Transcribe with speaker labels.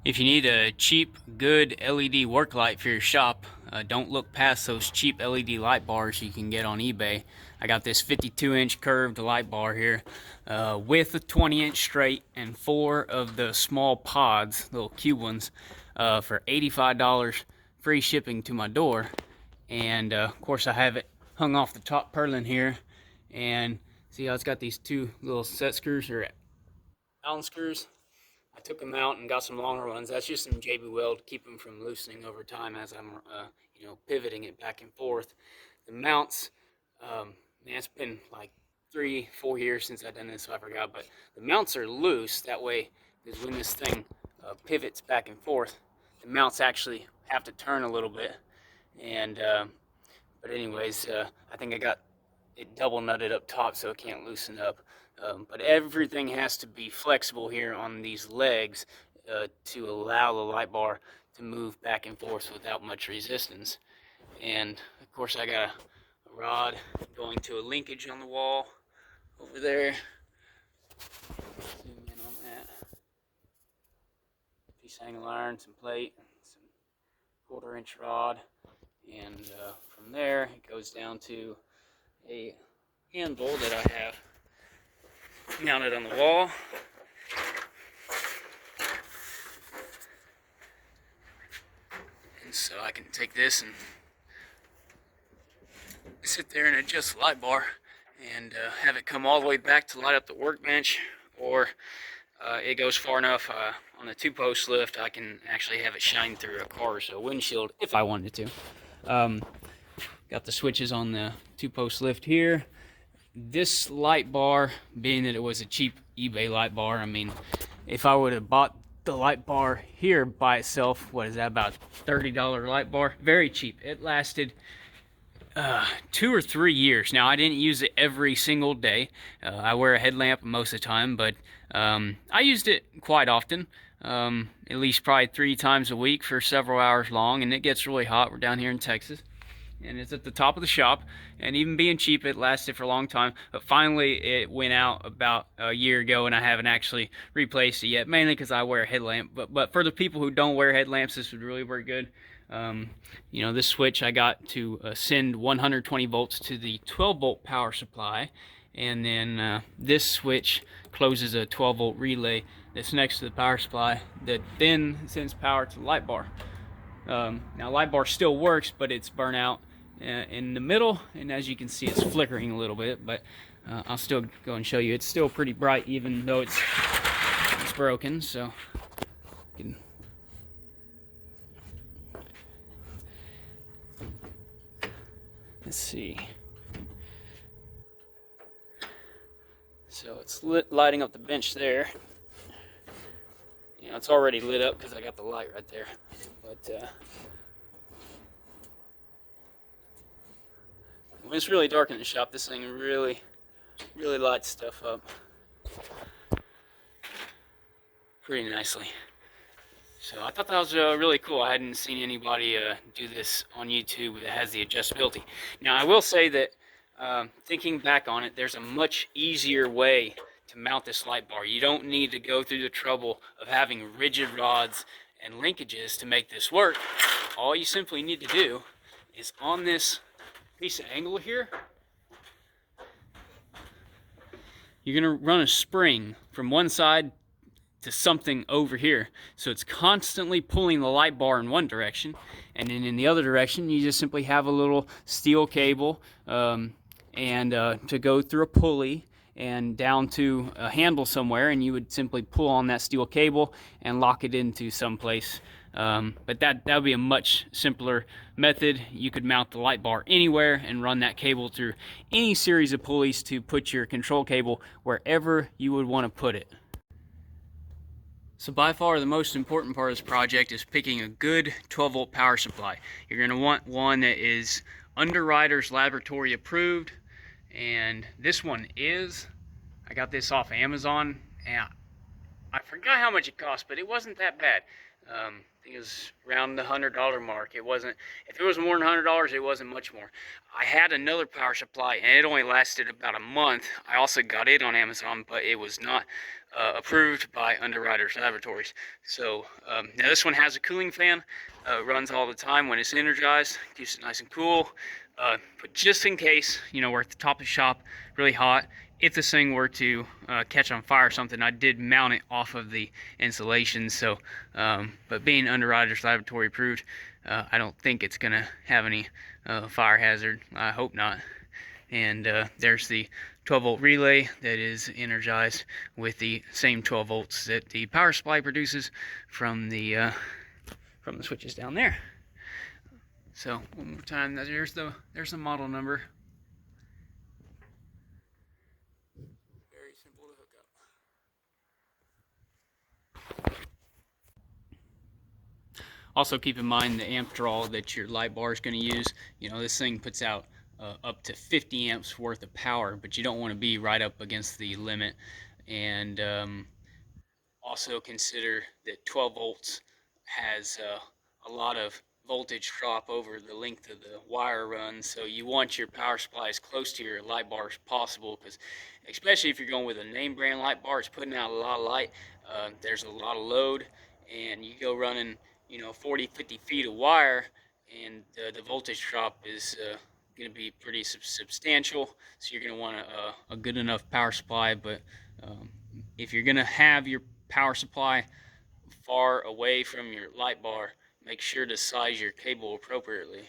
Speaker 1: If you need a cheap, good LED work light for your shop, don't look past those cheap LED light bars you can get on eBay. I got this 52-inch curved light bar here with a 20-inch straight and 4 of the small pods, little cube ones, for $85, free shipping to my door. And of course I have it hung off the top purlin here. And see how it's got these two little set screws or Allen screws. I took them out and got some longer ones. That's just some JB Weld to keep them from loosening over time as I'm, pivoting it back and forth. The mounts, man, it's been like 3-4 years since I've done this, so I forgot. But the mounts are loose. That way, because when this thing pivots back and forth, the mounts actually have to turn a little bit. And but anyways, I think I got it double nutted up top so it can't loosen up. But everything has to be flexible here on these legs to allow the light bar to move back and forth without much resistance. And of course I got a rod going to a linkage on the wall over there. Zoom in on that. Piece of angle iron, some plate, some 1/4-inch rod, and from there it goes down to a handle that I have mounted on the wall. And so I can take this and sit there and adjust the light bar and have it come all the way back to light up the workbench, or it goes far enough on the 2-post lift I can actually have it shine through a car or so windshield if I wanted to. Got the switches on the 2-post lift here. This light bar, being that it was a cheap eBay light bar, I mean, if I would have bought the light bar here by itself, what is that, about $30 light bar? Very cheap. It lasted 2 or 3 years. Now, I didn't use it every single day. I wear a headlamp most of the time, but I used it quite often, at least probably 3 times a week for several hours long, and it gets really hot. We're down here in Texas. And it's at the top of the shop, and even being cheap, it lasted for a long time. But finally, it went out about a year ago, and I haven't actually replaced it yet, mainly because I wear a headlamp. But for the people who don't wear headlamps, this would really work good. This switch I got to send 120 volts to the 12-volt power supply, and then this switch closes a 12-volt relay that's next to the power supply that then sends power to the light bar. Now, light bar still works, but it's burnt out in the middle, and as you can see, it's flickering a little bit, but I'll still go and show you. It's still pretty bright even though it's broken. So let's see. So it's lighting up the bench there. It's already lit up because I got the light right there. But when it's really dark in the shop, this thing really lights stuff up pretty nicely. So I thought that was really cool. I hadn't seen anybody do this on YouTube that has the adjustability. Now, I will say that thinking back on it, there's a much easier way to mount this light bar. You don't need to go through the trouble of having rigid rods and linkages to make this work. All you simply need to do is on this piece of angle here, you're going to run a spring from one side to something over here, so it's constantly pulling the light bar in one direction, and then in the other direction you just simply have a little steel cable and to go through a pulley and down to a handle somewhere, and you would simply pull on that steel cable and lock it into some place. But that would be a much simpler method. You could mount the light bar anywhere and run that cable through any series of pulleys to put your control cable wherever you would want to put it. So by far the most important part of this project is picking a good 12-volt power supply. You're going to want one that is Underwriters Laboratory approved, and this one is. I got this off Amazon, and I forgot how much it cost, but it wasn't that bad. I think it was around the $100 mark. It wasn't. If it was more than $100, it wasn't much more. I had another power supply, and it only lasted about a month. I also got it on Amazon, but it was not approved by Underwriters Laboratories. So now this one has a cooling fan. Runs all the time when it's energized. Keeps it nice and cool. But just in case, you know, we're at the top of the shop, really hot. If this thing were to catch on fire or something, I did mount it off of the insulation. So, but being Underwriters Laboratory approved, I don't think it's gonna have any fire hazard. I hope not. And there's the 12-volt relay that is energized with the same 12 volts that the power supply produces from the switches down there. So one more time, there's the model number. Very simple to hook up. Also keep in mind the amp draw that your light bar is going to use. You know, this thing puts out up to 50 amps worth of power, but you don't want to be right up against the limit. And also consider that 12 volts has a lot of voltage drop over the length of the wire run, so you want your power supply as close to your light bar as possible, because especially if you're going with a name brand light bar, it's putting out a lot of light. There's a lot of load, and you go running, you know, 40-50 feet of wire, and the voltage drop is going to be pretty substantial. So you're going to want a good enough power supply. But if you're going to have your power supply far away from your light bar, make sure to size your cable appropriately.